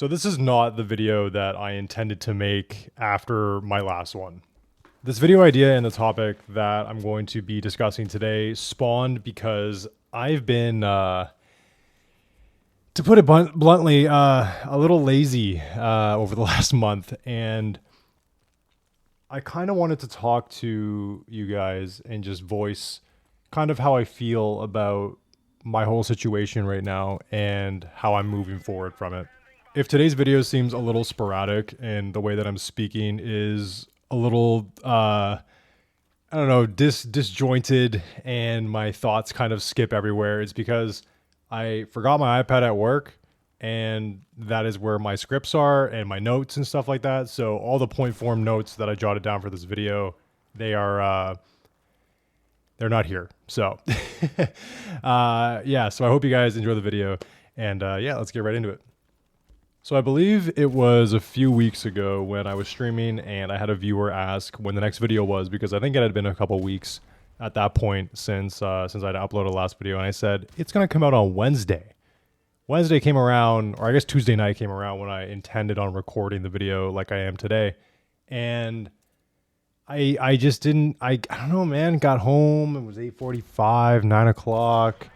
So this is not the video that I intended to make after my last one. This video idea and the topic that I'm going to be discussing today spawned because I've been, to put it bluntly, a little lazy over the last month, and I kind of wanted to talk to you guys and just voice kind of how I feel about my whole situation right now and how I'm moving forward from it. If today's video seems a little sporadic and the way that I'm speaking is a little I don't know, disjointed and my thoughts kind of skip everywhere, it's because I forgot my iPad at work, and that is where my scripts are and my notes and stuff like that. So all the point form notes that I jotted down for this video, they are they're not here. So yeah, so I hope you guys enjoy the video, and yeah, let's get right into it. So I believe it was a few weeks ago when I was streaming and I had a viewer ask when the next video was, because I think it had been a couple weeks at that point since I'd uploaded the last video, and I said it's gonna come out on Wednesday. Wednesday came around, or I guess Tuesday night came around when I intended on recording the video like I am today, and I just didn't. I don't know, man. Got home. It was 8:45, 9 o'clock.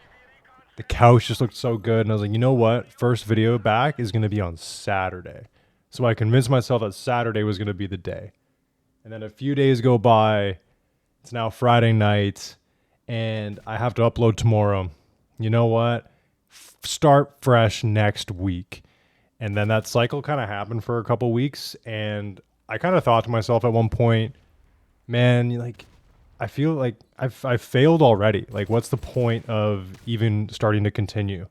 The couch just looked so good, and I was like, you know what? First video back is going to be on Saturday. So I convinced myself that Saturday was going to be the day. And then a few days go by. It's now Friday night, and I have to upload tomorrow. You know what? Start fresh next week. And then that cycle kind of happened for a couple weeks, and I kind of thought to myself at one point, man, like, I feel like I've failed already. Like, what's the point of even starting to continue?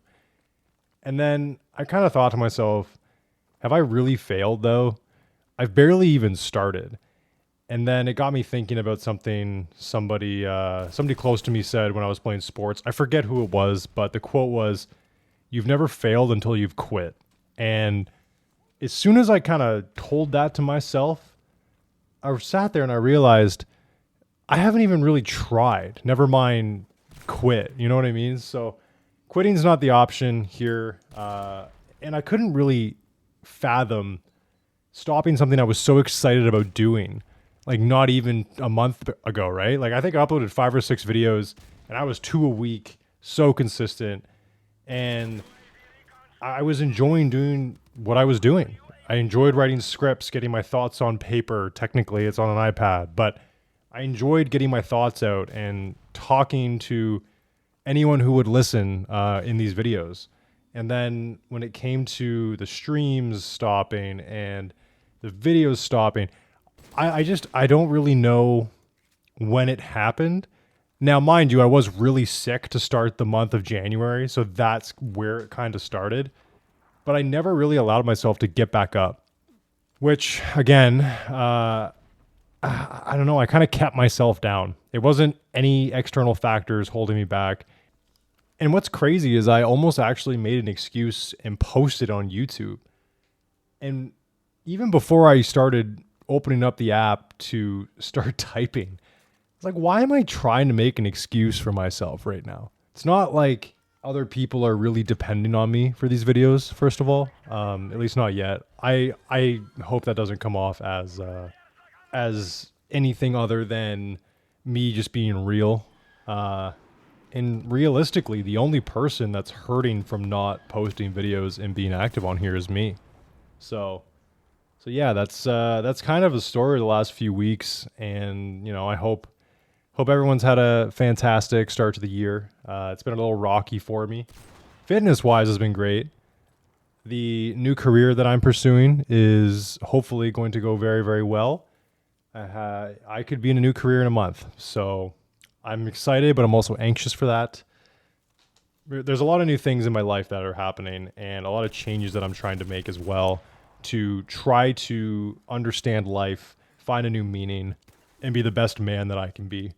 And then I kind of thought to myself, have I really failed though? I've barely even started. And then it got me thinking about something somebody close to me said when I was playing sports. I forget who it was, but the quote was, "You've never failed until you've quit." And as soon as I kind of told that to myself, I sat there and I realized I haven't even really tried. Never mind quit. You know what I mean? So quitting's not the option here. And I couldn't really fathom stopping something I was so excited about doing, like not even a month ago, right? Like I think I uploaded 5 or 6 videos and I was 2 a week, so consistent. And I was enjoying doing what I was doing. I enjoyed writing scripts, getting my thoughts on paper. Technically, it's on an iPad, but I enjoyed getting my thoughts out and talking to anyone who would listen in these videos. And then when it came to the streams stopping and the videos stopping, I don't really know when it happened. Now, mind you, I was really sick to start the month of January, so that's where it kind of started. But I never really allowed myself to get back up, which again, I don't know. I kind of kept myself down. It wasn't any external factors holding me back. And what's crazy is I almost actually made an excuse and posted on YouTube. And even before I started opening up the app to start typing, it's like, why am I trying to make an excuse for myself right now? It's not like other people are really depending on me for these videos, first of all. At least not yet. I hope that doesn't come off as anything other than me just being real. And realistically, the only person that's hurting from not posting videos and being active on here is me. So yeah, that's kind of a story of the last few weeks, and you know, I hope everyone's had a fantastic start to the year. It's been a little rocky for me. Fitness wise has been great. The new career that I'm pursuing is hopefully going to go very, very well. I could be in a new career in a month. So I'm excited, but I'm also anxious for that. There's a lot of new things in my life that are happening and a lot of changes that I'm trying to make as well to try to understand life, find a new meaning, and be the best man that I can be.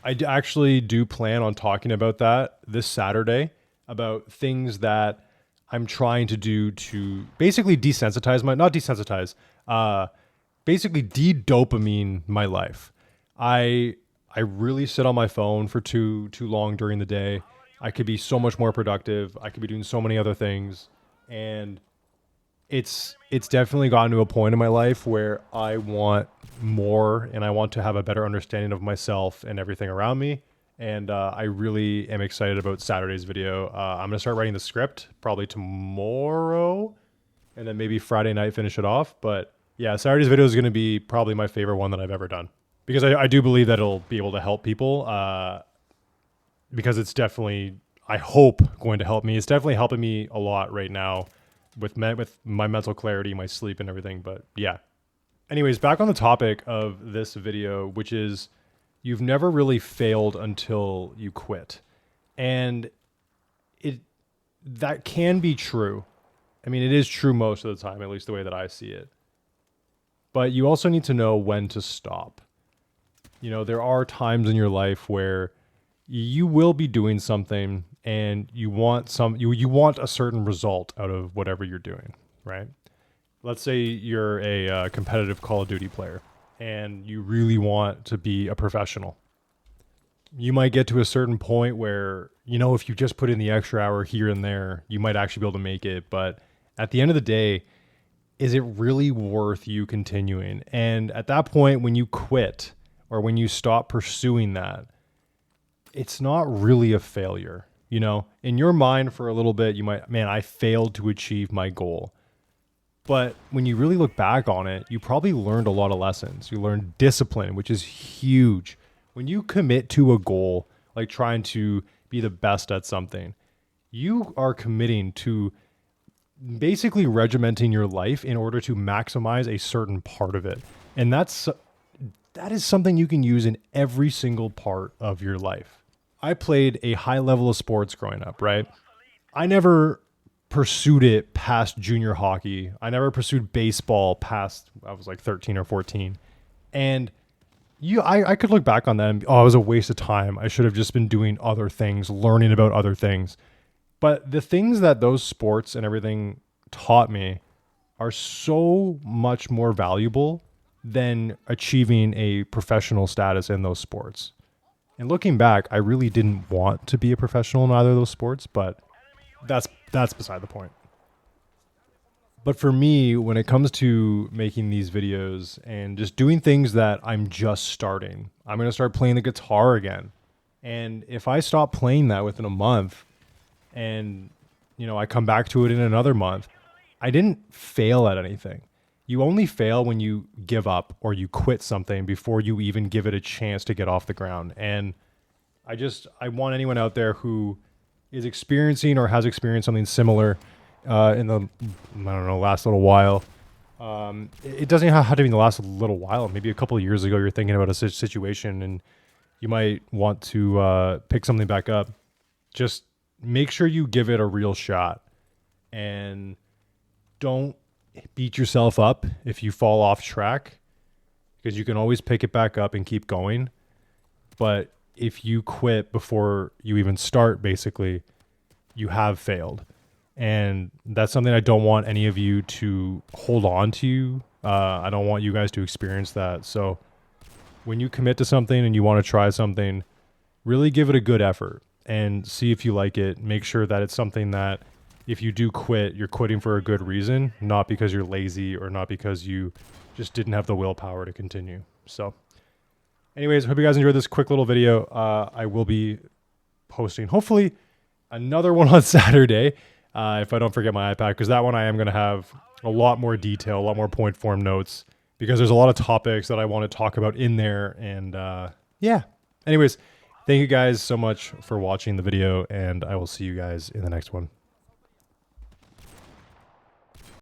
Actually do plan on talking about that this Saturday, about things that I'm trying to do to basically desensitize not desensitize, basically de-dopamine my life. I really sit on my phone for too long during the day. I could be so much more productive. I could be doing so many other things. And it's definitely gotten to a point in my life where I want more and I want to have a better understanding of myself and everything around me. And I really am excited about Saturday's video. I'm gonna start writing the script probably tomorrow, and then maybe Friday night finish it off. But yeah, Saturday's video is gonna be probably my favorite one that I've ever done because I do believe that it'll be able to help people. Because it's definitely, I hope, going to help me. It's definitely helping me a lot right now with my mental clarity, my sleep, and everything. But yeah. Anyways, back on the topic of this video, which is you've never really failed until you quit. And it that can be true. I mean, it is true most of the time, at least the way that I see it. But you also need to know when to stop. You know, there are times in your life where you will be doing something and you want you want a certain result out of whatever you're doing, right? Let's say you're a competitive Call of Duty player and you really want to be a professional. You might get to a certain point where, you know, if you just put in the extra hour here and there, you might actually be able to make it. But at the end of the day, is it really worth you continuing? And at that point, when you quit or when you stop pursuing that, it's not really a failure. You know, in your mind for a little bit, you might, man, I failed to achieve my goal. But when you really look back on it, you probably learned a lot of lessons. You learned discipline, which is huge. When you commit to a goal, like trying to be the best at something, you are committing to basically regimenting your life in order to maximize a certain part of it. And that is something you can use in every single part of your life. I played a high level of sports growing up, right? I never pursued it past junior hockey. I never pursued baseball past, I was like 13 or 14. And I could look back on that and, oh, it was a waste of time. I should have just been doing other things, learning about other things. But the things that those sports and everything taught me are so much more valuable than achieving a professional status in those sports. And looking back, I really didn't want to be a professional in either of those sports, but that's beside the point. But for me, when it comes to making these videos and just doing things that I'm just starting, I'm going to start playing the guitar again. And if I stop playing that within a month and, you know, I come back to it in another month, I didn't fail at anything. You only fail when you give up or you quit something before you even give it a chance to get off the ground. And I want anyone out there who is experiencing or has experienced something similar in the, I don't know, last little while. It doesn't have to be in the last little while. Maybe a couple of years ago, you're thinking about a situation and you might want to pick something back up. Just make sure you give it a real shot and don't beat yourself up if you fall off track, because you can always pick it back up and keep going. But if you quit before you even start, basically, you have failed. And that's something I don't want any of you to hold on to. I don't want you guys to experience that. So when you commit to something and you want to try something, really give it a good effort and see if you like it. Make sure that it's something that if you do quit, you're quitting for a good reason, not because you're lazy or not because you just didn't have the willpower to continue. So anyways, hope you guys enjoyed this quick little video. I will be posting, hopefully, another one on Saturday if I don't forget my iPad, because that one I am going to have a lot more detail, a lot more point form notes, because there's a lot of topics that I want to talk about in there. And yeah, anyways, thank you guys so much for watching the video, and I will see you guys in the next one.